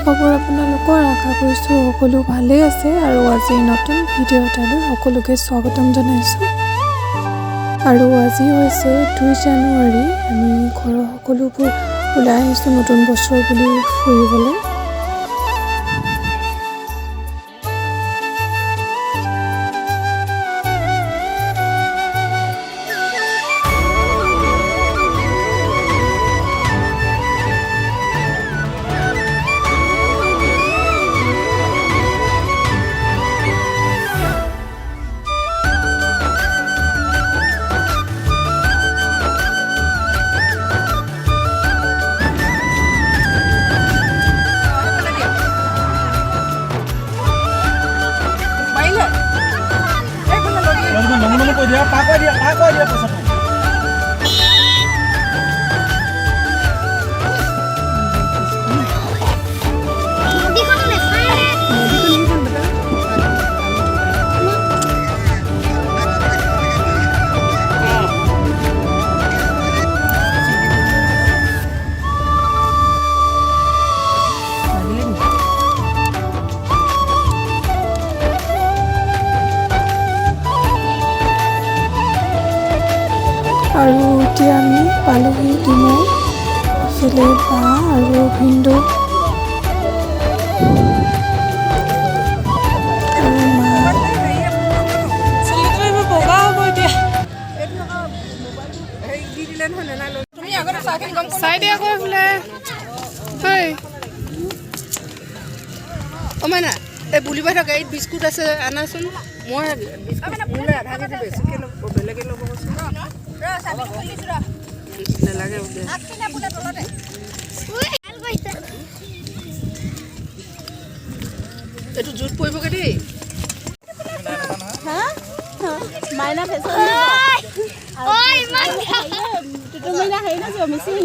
খবৰ আপোনালোকৰ আশা কৰিছোঁ সকলো ভালেই আছে আৰু আজি নতুন ভিডিঅ' এটালৈ সকলোকে স্বাগতম জনাইছোঁ। আৰু আজি হৈছে 2 জানুৱাৰী। আমি ঘৰৰ সকলোবোৰ ওলাই আহিছোঁ নতুন বছৰ বুলি ফুৰিবলৈ। আৰু এতিয়া আমি পালোহি ডিমৌ। ইফালে বা আৰু ভিনদেউ আৰু মা। চাই দিয়া আকৌ বোলে অমাইনা এই বুলিব গাড়ীত বিস্কুট আছে আনাচোন। মই মোলৈ আধা কেজি বেছিকৈ ল'ব বেলেগে ল'ব কৈছোঁ নালাগে এইটো জুত পৰিবগৈ দেই। মাইনা ফেচন হেৰি নাযাব মিচিং।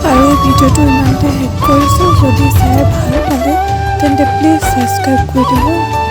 আৰু ভিডিঅ'টো ইমানতে শেষ কৰিছোঁ। যদি চাই ভাল পালে তেন্তে প্লিজ ছাবস্ক্ৰাইব কৰি দিব।